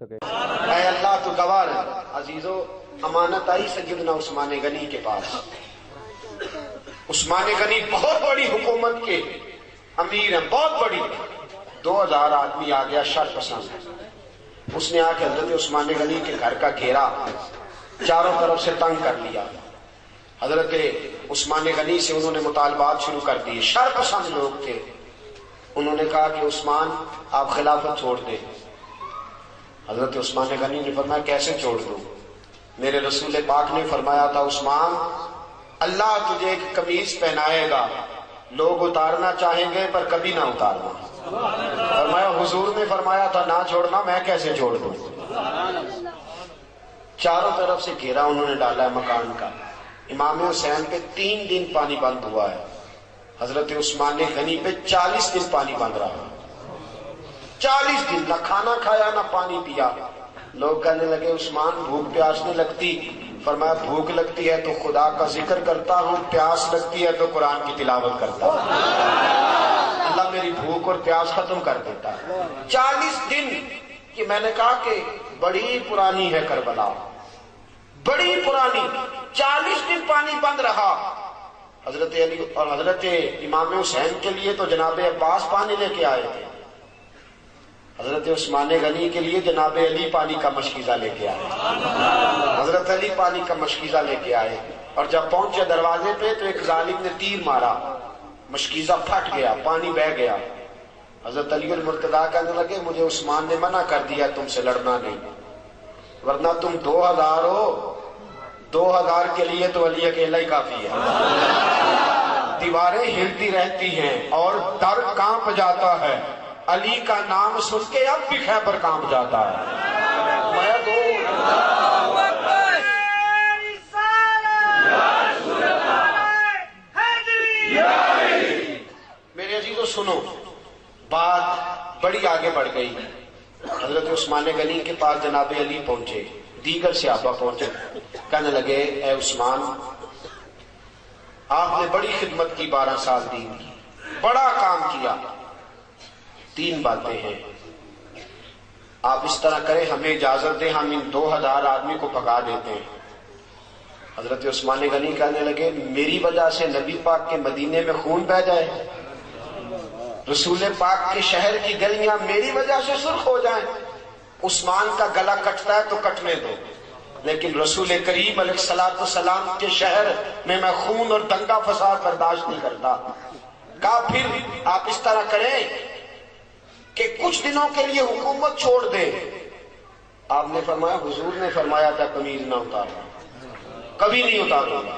سکے۔ اے اللہ تو گوار عزیزو، امانت آئی سیدنا عثمان غنی کے پاس۔ عثمان غنی بہت بڑی حکومت کے امیر ہیں، بہت بڑی، 2000 آدمی آ گیا شر پسند۔ اس نے آ کے حضرت عثمان غنی کے گھر کا گھیرا چاروں طرف سے تنگ کر لیا۔ حضرت عثمان غنی سے انہوں نے مطالبات شروع کر دیے، شر پسند لوگ تھے۔ انہوں نے کہا کہ عثمان آپ خلافت چھوڑ دیں۔ حضرت عثمان غنی نے فرمایا کیسے چھوڑ دوں؟ میرے رسول پاک نے فرمایا تھا عثمان اللہ تجھے ایک قمیص پہنائے گا، لوگ اتارنا چاہیں گے پر کبھی نہ اتارنا۔ فرمایا حضور نے فرمایا تھا نہ چھوڑنا، میں کیسے چھوڑ دوں؟ چاروں طرف سے گھیرا انہوں نے ڈالا ہے مکان کا۔ امام حسین پہ 3 دن پانی بند ہوا ہے، حضرت عثمان غنی پہ 40 دن پانی بند رہا۔ 40 دن نہ کھانا کھایا نہ پانی پیا۔ لوگ کہنے لگے عثمان بھوک پیاس نہیں لگتی؟ فرمایا بھوک لگتی ہے تو خدا کا ذکر کرتا ہوں، پیاس لگتی ہے تو قرآن کی تلاوت کرتا ہوں، اللہ میری بھوک اور پیاس ختم کر دیتا ہے۔ 40 دن کہ میں نے کہا کہ بڑی پرانی ہے کربلا، بڑی پرانی۔ 40 دن پانی بند رہا۔ حضرت علی اور حضرت امام حسین کے لیے تو جناب عباس پانی لے کے آئے تھے، حضرت عثمان غنی کے لیے جناب علی پانی کا مشکیزہ لے کے آئے، حضرت علی پانی کا مشکیزہ لے کے آئے۔ اور جب پہنچے دروازے پہ تو ایک ظالم نے تیر مارا، مشکیزہ پھٹ گیا، پانی بہہ گیا۔ حضرت علی المرتضیٰ کہنے لگے مجھے عثمان نے منع کر دیا تم سے لڑنا نہیں، ورنہ تم 2000 ہو، 2000 کے لیے تو علی اکیلا ہی کافی ہے۔ دیواریں ہلتی رہتی ہیں اور در کانپ جاتا ہے، علی کا نام سن کے اب بھی خیبر کانپ جاتا ہے۔ میرے عزیزو سنو، بات بڑی آگے بڑھ گئی۔ حضرت عثمان غنی کے پاس جناب علی پہنچے، دیگر صحابہ پہنچے، کہنے لگے اے عثمان آپ نے بڑی خدمت کی، 12 سال دین کی، بڑا کام کیا، 3 باتیں ہیں، آپ اس طرح کریں ہمیں اجازت دیں ہم ان 2000 آدمی کو بھگا دیتے ہیں۔ حضرت عثمان غنی کہنے لگے میری وجہ سے نبی پاک کے مدینے میں خون بہہ جائے، رسول پاک کے شہر کی گلیاں میری وجہ سے سرخ ہو جائیں؟ عثمان کا گلا کٹتا ہے تو کٹنے دو، لیکن رسول کریم علیہ السلام کے شہر میں میں خون اور دنگا فساد برداشت نہیں کرتا۔ کہا پھر آپ اس طرح کریں کہ کچھ دنوں کے لیے حکومت چھوڑ دیں۔ آپ نے فرمایا حضور نے فرمایا تھا قمیض نہ اتارنا، کبھی نہیں اتاروں گا۔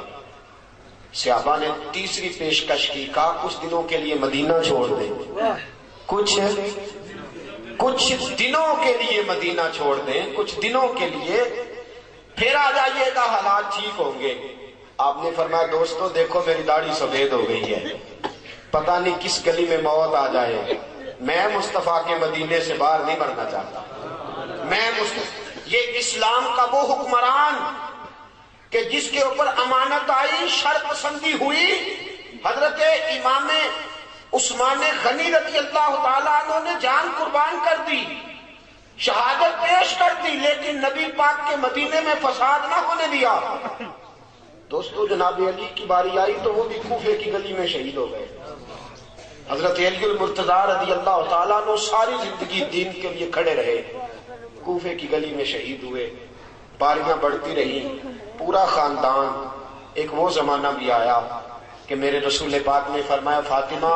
صحابہ نے تیسری پیشکش کی، کہا کچھ دنوں کے لیے مدینہ چھوڑ دیں، کچھ دنوں کے لیے مدینہ چھوڑ دیں، کچھ دنوں کے لیے، پھر آ جائیے گا حالات ٹھیک ہوں گے۔ آپ نے فرمایا دوستو دیکھو میری داڑھی سفید ہو گئی ہے، پتہ نہیں کس گلی میں موت آ جائے، میں مصطفیٰ کے مدینے سے باہر نہیں بڑھنا چاہتا۔ یہ اسلام کا وہ حکمران کہ جس کے اوپر امانت آئی، شر پسندی ہوئی، حضرت امام عثمان غنی رضی اللہ تعالیٰ عنہ نے جان قربان کر دی، شہادت پیش کر دی، لیکن نبی پاک کے مدینے میں فساد نہ ہونے دیا۔ دوستو جناب علی کی باری آئی تو وہ بھی کوفے کی گلی میں شہید ہو گئے۔ حضرت علی المرتضیٰ رضی اللہ تعالیٰ عنہ ساری زندگی دین کے لیے کھڑے رہے، کوفے کی گلی میں شہید ہوئے، باریاں بڑھتی رہی، پورا خاندان۔ ایک وہ زمانہ بھی آیا کہ میرے رسول پاک نے فرمایا فاطمہ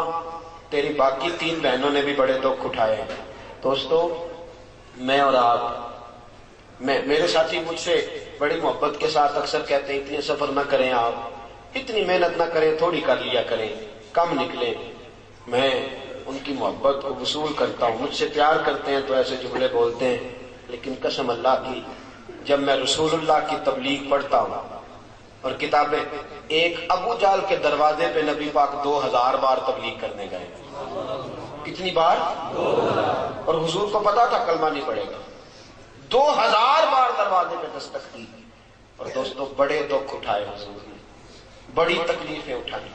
تیری باقی 3 بہنوں نے بھی بڑے دکھ اٹھائے ہیں۔ دوستو میں اور آپ، میرے ساتھی مجھ سے بڑی محبت کے ساتھ اکثر کہتے ہیں اتنے سفر نہ کریں، آپ اتنی محنت نہ کریں، تھوڑی کر لیا کریں، کم نکلیں۔ میں ان کی محبت کو وصول کرتا ہوں، مجھ سے پیار کرتے ہیں تو ایسے جملے بولتے ہیں، لیکن قسم اللہ کی جب میں رسول اللہ کی تبلیغ پڑھتا ہوں اور کتابیں، ایک ابو جہل کے دروازے پہ نبی پاک 2000 بار تبلیغ کرنے گئے، کتنی بار؟ اور حضور کو پتا تھا کلمہ نہیں پڑے گا، 2000 بار دروازے پہ دستک دی۔ اور دوستو بڑے دکھ اٹھائے حضور نے، بڑی تکلیفیں اٹھائیں۔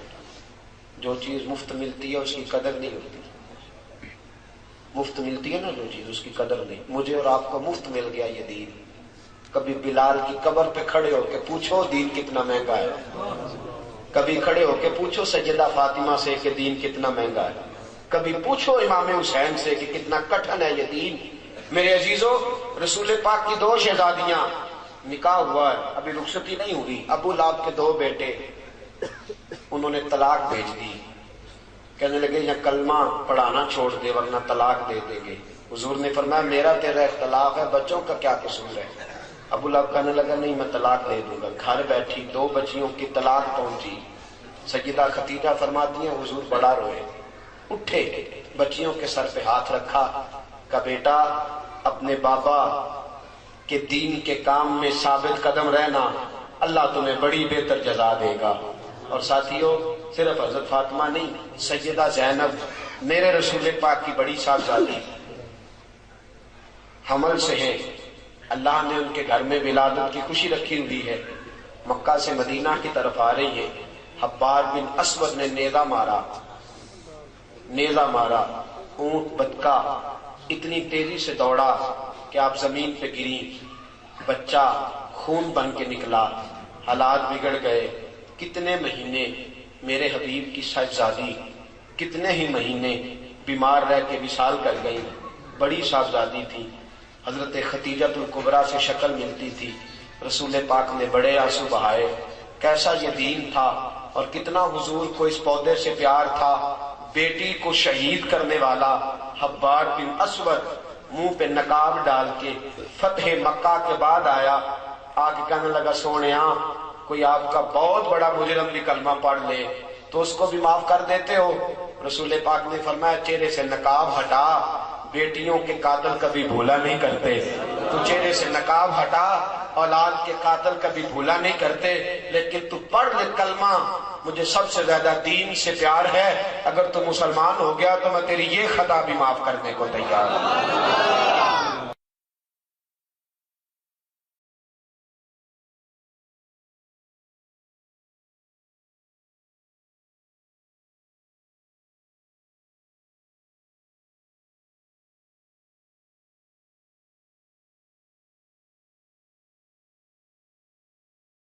جو چیز مفت ملتی ہے اس کی قدر نہیں ہوتی۔ مفت ملتی ہے نا جو چیز، اس کی قدر نہیں. مجھے اور آپ کو مفت مل گیا یہ دین. کبھی بلال کی قبر پہ کھڑے ہو کے پوچھو دین کتنا مہنگا ہے. کبھی کھڑے ہو کے پوچھو سیدہ فاطمہ سے کہ دین کتنا مہنگا ہے. کبھی پوچھو امام حسین سے کہ کتنا کٹھن ہے یہ دین. میرے عزیزو، رسول پاک کی 2 شہزادیاں، نکاح ہوا ہے، ابھی رخصتی نہیں ہوئی. ابو لہب کے 2 بیٹے، انہوں نے طلاق بھیج دی. کہنے لگے یا کلمہ پڑھانا چھوڑ دے ورنہ طلاق دے دیں گے. حضور نے فرمایا میرا تیرا اختلاف ہے، بچوں کا کیا قصور ہے. ابو لہب کہنے لگا نہیں میں طلاق دے دوں گا. گھر بیٹھی 2 بچیوں کی طلاق پہنچی. سیدہ خدیجہ فرماتی ہیں حضور بڑا روئے، اٹھے، بچیوں کے سر پہ ہاتھ رکھا، کہا بیٹا اپنے بابا کے دین کے کام میں ثابت قدم رہنا، اللہ تمہیں بڑی بہتر جزا دے گا. اور ساتھیوں، صرف حضرت فاطمہ نہیں، سیدہ زینب میرے رسول پاک کی بڑی صاحبزادی حمل سے ہیں. اللہ نے ان کے گھر میں ولادت کی خوشی رکھی ہوئی ہے. مکہ سے مدینہ کی طرف آ رہی ہے. حبار بن اسود نے نیزہ مارا. اونٹ بدکا اتنی تیزی سے دوڑا کہ آپ زمین پہ گری. بچہ خون بن کے نکلا. حالات بگڑ گئے. کتنے مہینے میرے حبیب کی صاحبزادی کتنے ہی مہینے بیمار رہ کے وصال کر گئی. بڑی صاحبزادی تھی. حضرت خدیجۃ الکبریٰ سے شکل ملتی تھی. رسول پاک نے بڑے آنسو بہائے. کیسا یہ دین تھا اور کتنا حضور کو اس پودے سے پیار تھا. بیٹی کو شہید کرنے والا حبار بن اسود منہ پہ نقاب ڈال کے فتح مکہ کے بعد آیا. آگے کہنے لگا سونیا کوئی آپ کا بہت بڑا مجرم بھی کلمہ پڑھ لے تو اس کو بھی معاف کر دیتے ہو. رسول پاک نے فرمایا چہرے سے نقاب ہٹا، بیٹیوں کے قاتل کبھی بھولا نہیں کرتے. تو چہرے سے نقاب ہٹا، اولاد کے قاتل کبھی بھولا نہیں کرتے. لیکن تو پڑھ لے کلمہ، مجھے سب سے زیادہ دین سے پیار ہے. اگر تو مسلمان ہو گیا تو میں تیری یہ خطا بھی معاف کرنے کو تیار ہوں.